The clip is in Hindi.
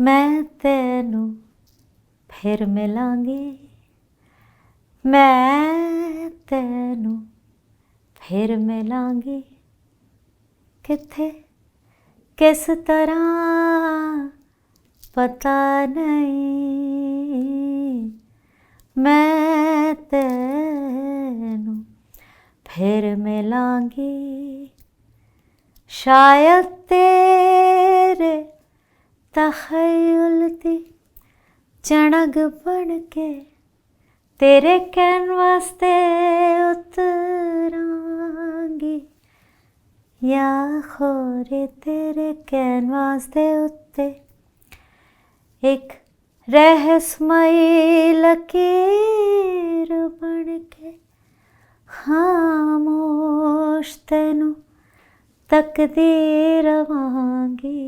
मैं तेनू फिर मिलांगी, मैं तेनू फिर मिलांगी। किथे किस तरह पता नहीं, मैं तेनू फिर मिलांगी। शायद तेरे तख़य्युल दी चणग बन के तेरे कैनवास ते उतरांगी, या खोरे तेरे कैनवास दे उत्ते एक रहस्यमयी लकीर बन के खामोश तेनू तकदी रवांगी।